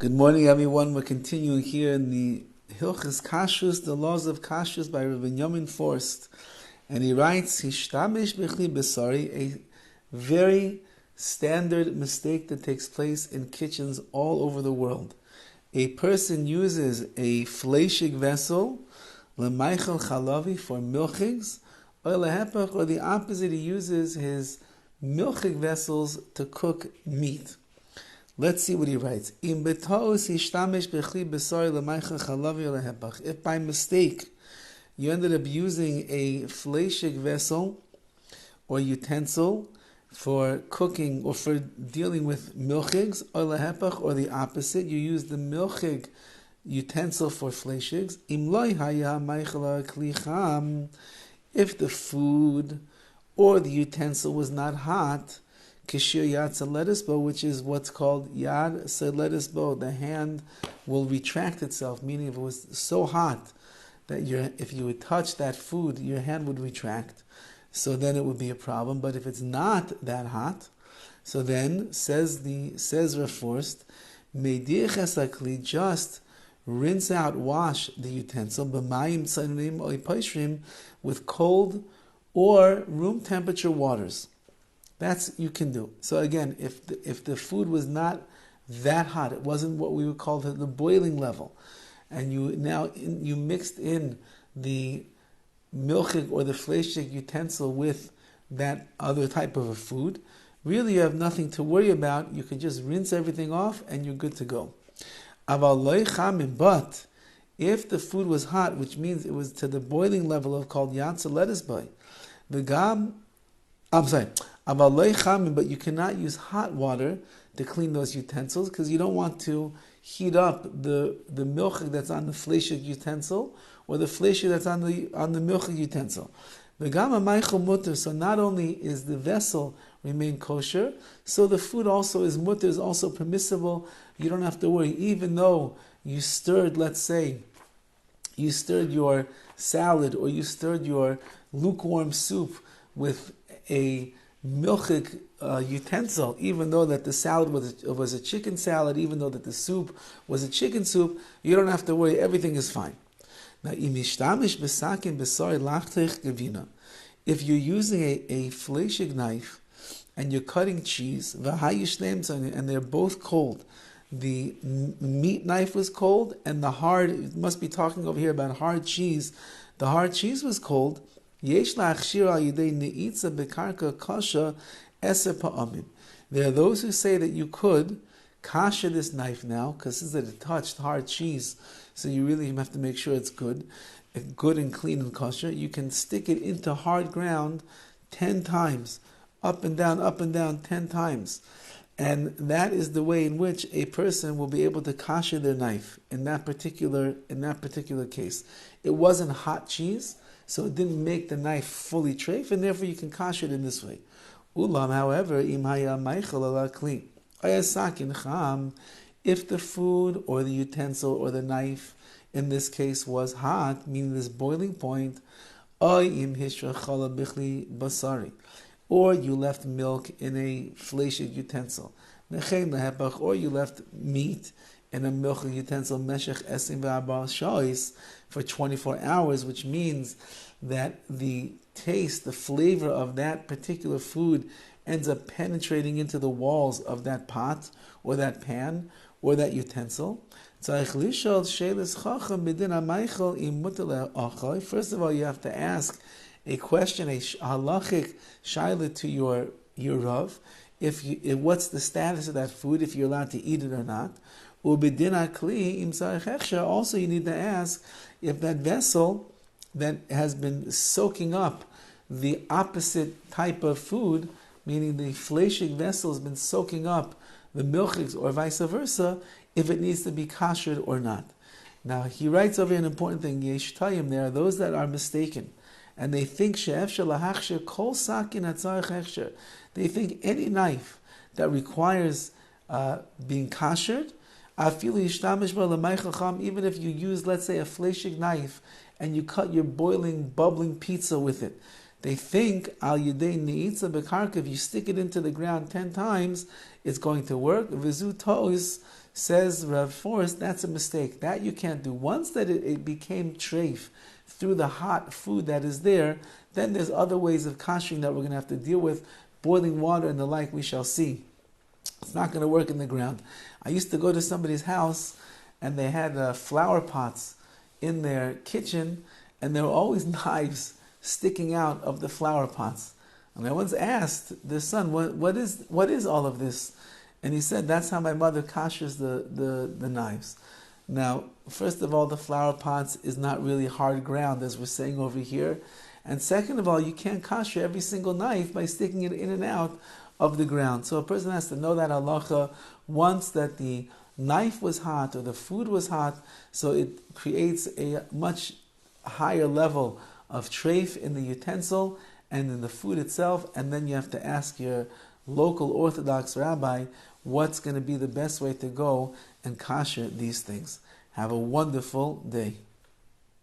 Good morning, everyone. We're continuing here in the Hilchos KASHRUS, the laws of KASHRUS by Rabbi Yamin Forst. And he writes, Hishtamish b'chli b'sari, a very standard mistake that takes place in kitchens all over the world. A person uses a Fleishig vessel, l'maychel chalavi, for milchigs, or lehepach, or the opposite, he uses his milchig vessels to cook meat. Let's see what he writes. If by mistake you ended up using a Fleishig vessel or utensil for cooking or for dealing with milchigs, or the opposite, you use the milchig utensil for Fleishigs, if the food or the utensil was not hot, Kishir Yad Saledisbo, which is what's called Yad Saledisbo, the hand will retract itself, meaning if it was so hot that if you would touch that food, your hand would retract, so then it would be a problem. But if it's not that hot, so then, says Rav Forst, Meidir Chesakli, just rinse out, wash the utensil, b'mayim tzanim or paishrim, with cold or room temperature waters. That's you can do. So again, if the food was not that hot, it wasn't what we would call the boiling level, and you mixed in the milchig or the fleishig utensil with that other type of a food, really you have nothing to worry about. You can just rinse everything off and you're good to go. But if the food was hot, which means it was to the boiling level of called yatsa lettuce but you cannot use hot water to clean those utensils because you don't want to heat up the milchig that's on the fleishig utensil or the fleishig that's on the milchig utensil. So not only is the vessel remain kosher, so the food also is mutter, is also permissible. You don't have to worry, even though you stirred, let's say, you stirred your salad or you stirred your lukewarm soup with a milchig utensil, even though that the salad was a chicken salad, even though that the soup was a chicken soup, you don't have to worry, everything is fine. Now, if you're using a Fleishig knife and you're cutting cheese, and they're both cold, the meat knife was cold and the hard, it must be talking over here about hard cheese, the hard cheese was cold, there are those who say that you could kasher this knife now, because since it touched hard cheese, so you really have to make sure it's good and clean and kosher. You can stick it into hard ground 10 times, up and down 10 times. And that is the way in which a person will be able to kasher their knife in that particular case. It wasn't hot cheese, so it didn't make the knife fully treif, and therefore you can kasher it in this way. Ulam, however, if the food or the utensil or the knife in this case was hot, meaning this boiling point, or you left milk in a Fleishig utensil, or you left meat in a milchig utensil for 24 hours, which means that the taste, the flavor of that particular food ends up penetrating into the walls of that pot or that pan or that utensil. First of all, you have to ask a question, a halachic shaila to your Rav, what's the status of that food, if you're allowed to eat it or not. Also, you need to ask if that vessel that has been soaking up the opposite type of food, meaning the Fleishig vessel has been soaking up the milchigs or vice versa, if it needs to be kashered or not. Now, he writes over an important thing, there are those that are mistaken, and they think they think any knife that requires being kashered, even if you use, let's say, a Fleishig knife and you cut your boiling, bubbling pizza with it, they think al yedei neitza bekarka, if you stick it into the ground 10 times, it's going to work. Vizu tois, Says Rav Forrest, that's a mistake. That you can't do. Once that it became treif through the hot food that is there, then there's other ways of kashering that we're going to have to deal with. Boiling water and the like, we shall see. It's not going to work in the ground. I used to go to somebody's house and they had flower pots in their kitchen, and there were always knives sticking out of the flower pots. And I once asked the son, what is all of this? And he said, that's how my mother kashers the knives. Now, first of all, the flower pots is not really hard ground, as we're saying over here. And second of all, you can't kasher every single knife by sticking it in and out of the ground. So a person has to know that halacha once that the knife was hot or the food was hot, so it creates a much higher level of treif in the utensil and in the food itself, and then you have to ask your local Orthodox rabbi what's going to be the best way to go and kasher these things. Have a wonderful day.